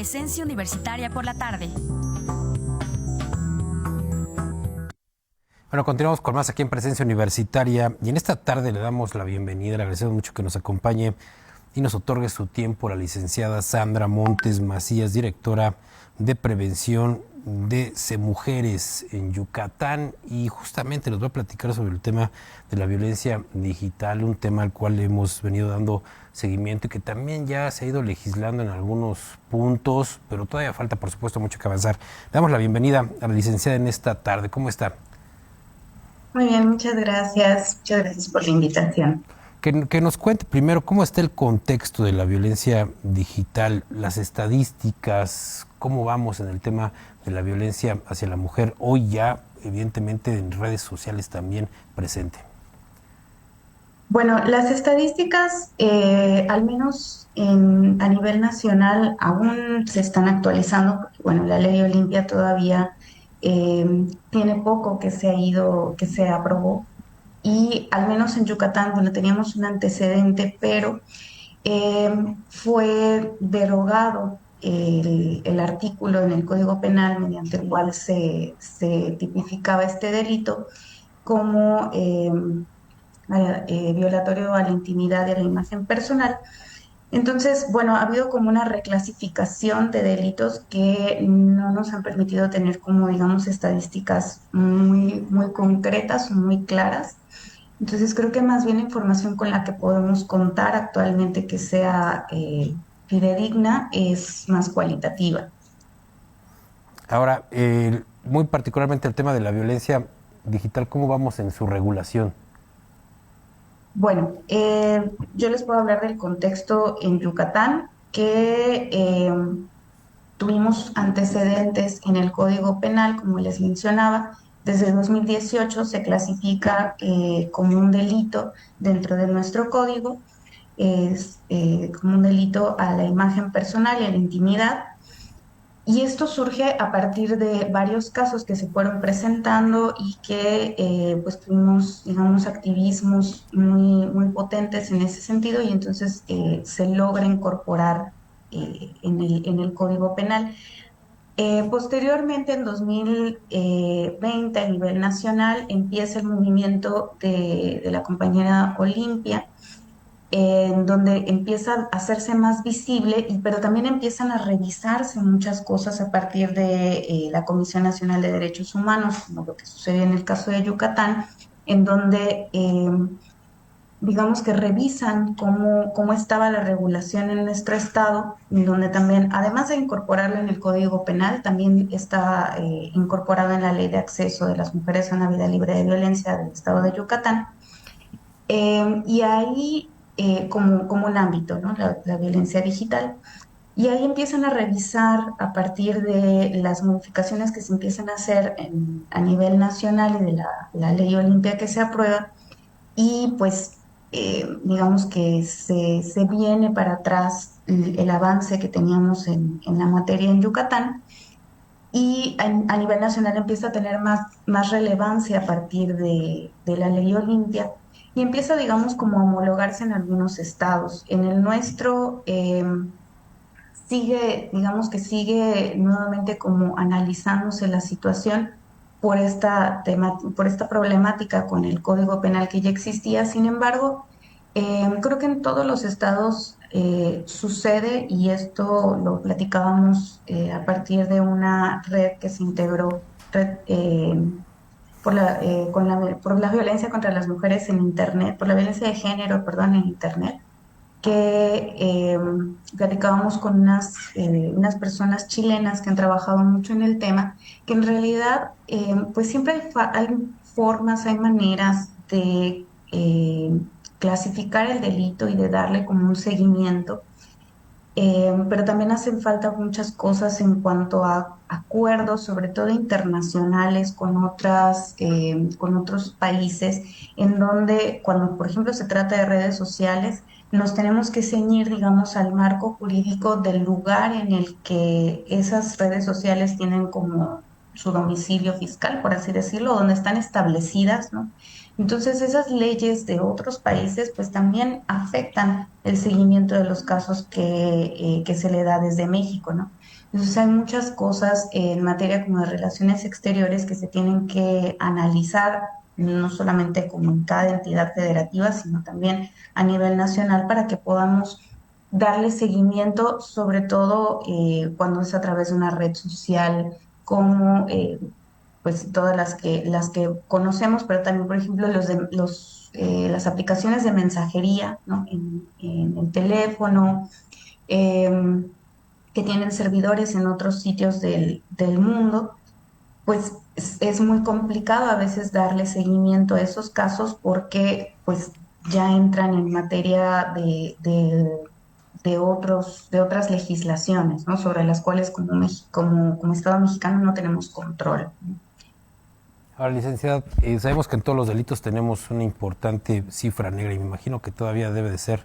Presencia Universitaria por la tarde. Bueno, continuamos con más aquí en Presencia Universitaria y en esta tarde le damos la bienvenida, le agradecemos mucho que nos acompañe y nos otorgue su tiempo la licenciada Sandra Montes Macías, directora de Prevención de Cemujeres en Yucatán, y justamente nos va a platicar sobre el tema de la violencia digital, un tema al cual hemos venido dando seguimiento y que también ya se ha ido legislando en algunos puntos, pero todavía falta, por supuesto, mucho que avanzar. Le damos la bienvenida a la licenciada en esta tarde. ¿Cómo está? Muy bien, muchas gracias. Muchas gracias por la invitación. Que nos cuente primero cómo está el contexto de la violencia digital, las estadísticas, cómo vamos en el tema de la violencia hacia la mujer, hoy ya evidentemente en redes sociales también presente. Bueno, las estadísticas, al menos a nivel nacional, aún se están actualizando, porque bueno, la ley Olimpia todavía tiene poco que se aprobó, y al menos en Yucatán, bueno, teníamos un antecedente, pero fue derogado el artículo en el Código Penal mediante el cual se tipificaba este delito como violatorio a la intimidad y a la imagen personal. Entonces, bueno, ha habido como una reclasificación de delitos que no nos han permitido tener como, digamos, estadísticas muy concretas o muy claras. Entonces, creo que más bien la información con la que podemos contar actualmente que sea fidedigna es más cualitativa. Ahora, muy particularmente el tema de la violencia digital, ¿cómo vamos en su regulación? Bueno, yo les puedo hablar del contexto en Yucatán, que tuvimos antecedentes en el Código Penal, como les mencionaba. Desde 2018 se clasifica como un delito dentro de nuestro código, es como un delito a la imagen personal y a la intimidad. Y esto surge a partir de varios casos que se fueron presentando y que pues tuvimos, digamos, activismos muy potentes en ese sentido, y entonces se logra incorporar en el Código Penal. Posteriormente, en 2020, a nivel nacional, empieza el movimiento de la compañera Olimpia, en donde empieza a hacerse más visible, pero también empiezan a revisarse muchas cosas a partir de la Comisión Nacional de Derechos Humanos, como lo que sucedió en el caso de Yucatán, en donde digamos que revisan cómo estaba la regulación en nuestro estado, en donde también, además de incorporarlo en el Código Penal, también está incorporado en la Ley de Acceso de las Mujeres a una Vida Libre de Violencia del estado de Yucatán. Y ahí, como un ámbito, ¿no? La violencia digital. Y ahí empiezan a revisar a partir de las modificaciones que se empiezan a hacer a nivel nacional y de la ley Olimpia que se aprueba, y pues digamos que se viene para atrás el avance que teníamos en la materia en Yucatán, y a nivel nacional empieza a tener más relevancia a partir de la ley Olimpia, y empieza, digamos, como a homologarse en algunos estados. En el nuestro sigue, digamos que sigue nuevamente como analizándose la situación por esta problemática con el Código Penal que ya existía. Sin embargo, creo que en todos los estados sucede, y esto lo platicábamos a partir de una red que se integró, red, por la violencia contra las mujeres en Internet, por la violencia de género, perdón, en Internet, que platicábamos con unas personas chilenas que han trabajado mucho en el tema, que en realidad pues siempre hay formas, hay maneras de clasificar el delito y de darle como un seguimiento, pero también hacen falta muchas cosas en cuanto a acuerdos, sobre todo internacionales, con otros países, en donde cuando, por ejemplo, se trata de redes sociales, nos tenemos que ceñir, digamos, al marco jurídico del lugar en el que esas redes sociales tienen como su domicilio fiscal, por así decirlo, donde están establecidas, ¿no? Entonces, esas leyes de otros países pues también afectan el seguimiento de los casos que se le da desde México, ¿no? Entonces hay muchas cosas en materia como de relaciones exteriores que se tienen que analizar, no solamente como en cada entidad federativa, sino también a nivel nacional para que podamos darle seguimiento, sobre todo cuando es a través de una red social como pues todas las que conocemos, pero también, por ejemplo, las aplicaciones de mensajería, ¿no? En el teléfono, em, que tienen servidores en otros sitios del mundo, pues es muy complicado a veces darle seguimiento a esos casos porque pues ya entran en materia de otras legislaciones, ¿no? Sobre las cuales como Estado mexicano no tenemos control. Ahora, licenciada, sabemos que en todos los delitos tenemos una importante cifra negra y me imagino que todavía debe de ser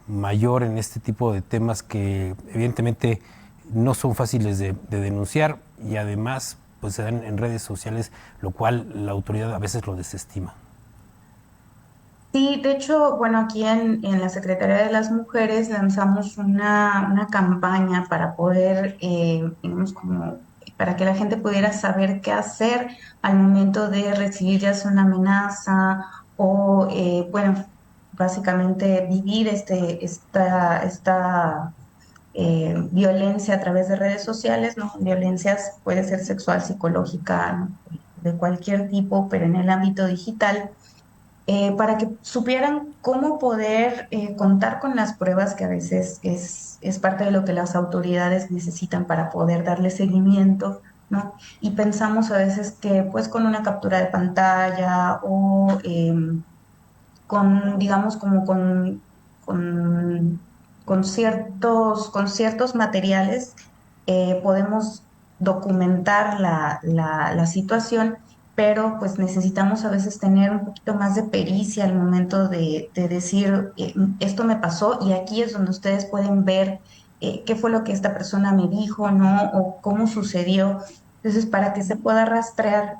mayor en este tipo de temas que evidentemente no son fáciles de denunciar y además pues se dan en redes sociales, lo cual la autoridad a veces lo desestima. Sí, de hecho, bueno, aquí en la Secretaría de las Mujeres lanzamos una campaña para poder, digamos, como para que la gente pudiera saber qué hacer al momento de recibir ya sea una amenaza o, bueno, básicamente vivir esta violencia a través de redes sociales, ¿no? Violencias puede ser sexual, psicológica, ¿no? De cualquier tipo, pero en el ámbito digital para que supieran cómo poder contar con las pruebas que a veces es parte de lo que las autoridades necesitan para poder darle seguimiento, ¿no? Y pensamos a veces que pues con una captura de pantalla o con, digamos, como con ciertos materiales podemos documentar la situación, pero pues necesitamos a veces tener un poquito más de pericia al momento de decir, esto me pasó y aquí es donde ustedes pueden ver qué fue lo que esta persona me dijo, ¿no? O cómo sucedió. Entonces, para que se pueda rastrear,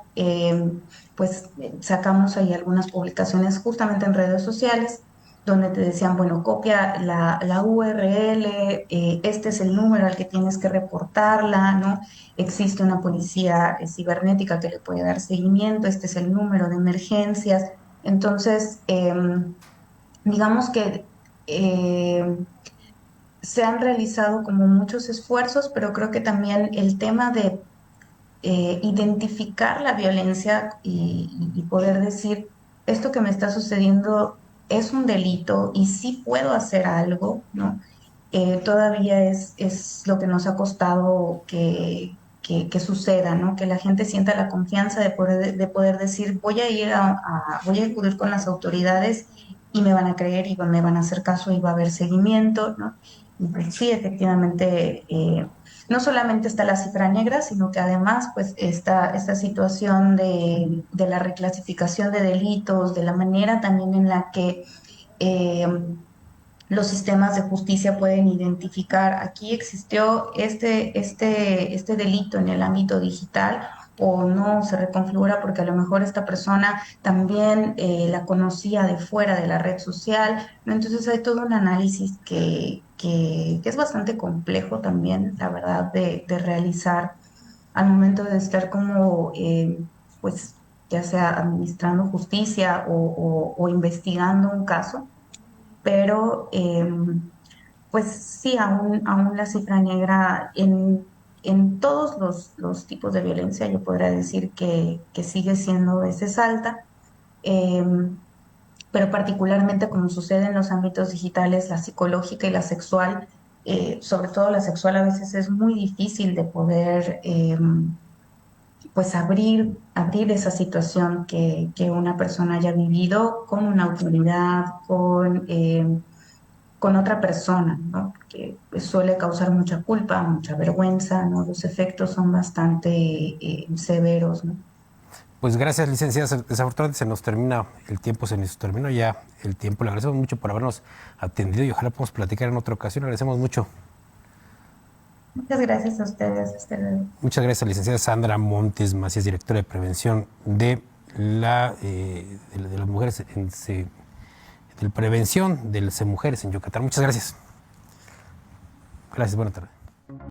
pues sacamos ahí algunas publicaciones justamente en redes sociales donde te decían, bueno, copia la URL, este es el número al que tienes que reportarla, ¿no? Existe una policía cibernética que le puede dar seguimiento, este es el número de emergencias. Entonces, digamos que se han realizado como muchos esfuerzos, pero creo que también el tema de identificar la violencia y poder decir, esto que me está sucediendo es un delito y sí puedo hacer algo, ¿no? Todavía es lo que nos ha costado que suceda, ¿no? Que la gente sienta la confianza de poder decir, voy a voy a acudir con las autoridades y me van a creer y me van a hacer caso y va a haber seguimiento, ¿no? Y pues sí, efectivamente, no solamente está la cifra negra, sino que además, pues, esta situación de la reclasificación de delitos, de la manera también en la que eh, los sistemas de justicia pueden identificar, aquí existió este delito en el ámbito digital o no se reconfigura porque a lo mejor esta persona también la conocía de fuera de la red social, ¿no? Entonces hay todo un análisis que es bastante complejo también, la verdad, de realizar al momento de estar como, pues, ya sea administrando justicia o investigando un caso, pero pues sí, aún la cifra negra en todos los tipos de violencia, yo podría decir que sigue siendo a veces alta, eh, pero particularmente como sucede en los ámbitos digitales, la psicológica y la sexual, sobre todo la sexual a veces es muy difícil de poder pues abrir esa situación que una persona haya vivido con una autoridad, con otra persona, ¿no? Que suele causar mucha culpa, mucha vergüenza, ¿no? Los efectos son bastante severos, ¿no? Pues gracias, licenciada. Desafortunadamente se nos termina el tiempo, se nos terminó ya el tiempo. Le agradecemos mucho por habernos atendido y ojalá podamos platicar en otra ocasión. Le agradecemos mucho. Muchas gracias a ustedes. Hasta luego. Muchas gracias, licenciada Sandra Montes Macías, directora de prevención de de las mujeres de prevención de las mujeres en Yucatán. Muchas gracias. Gracias, buena tarde.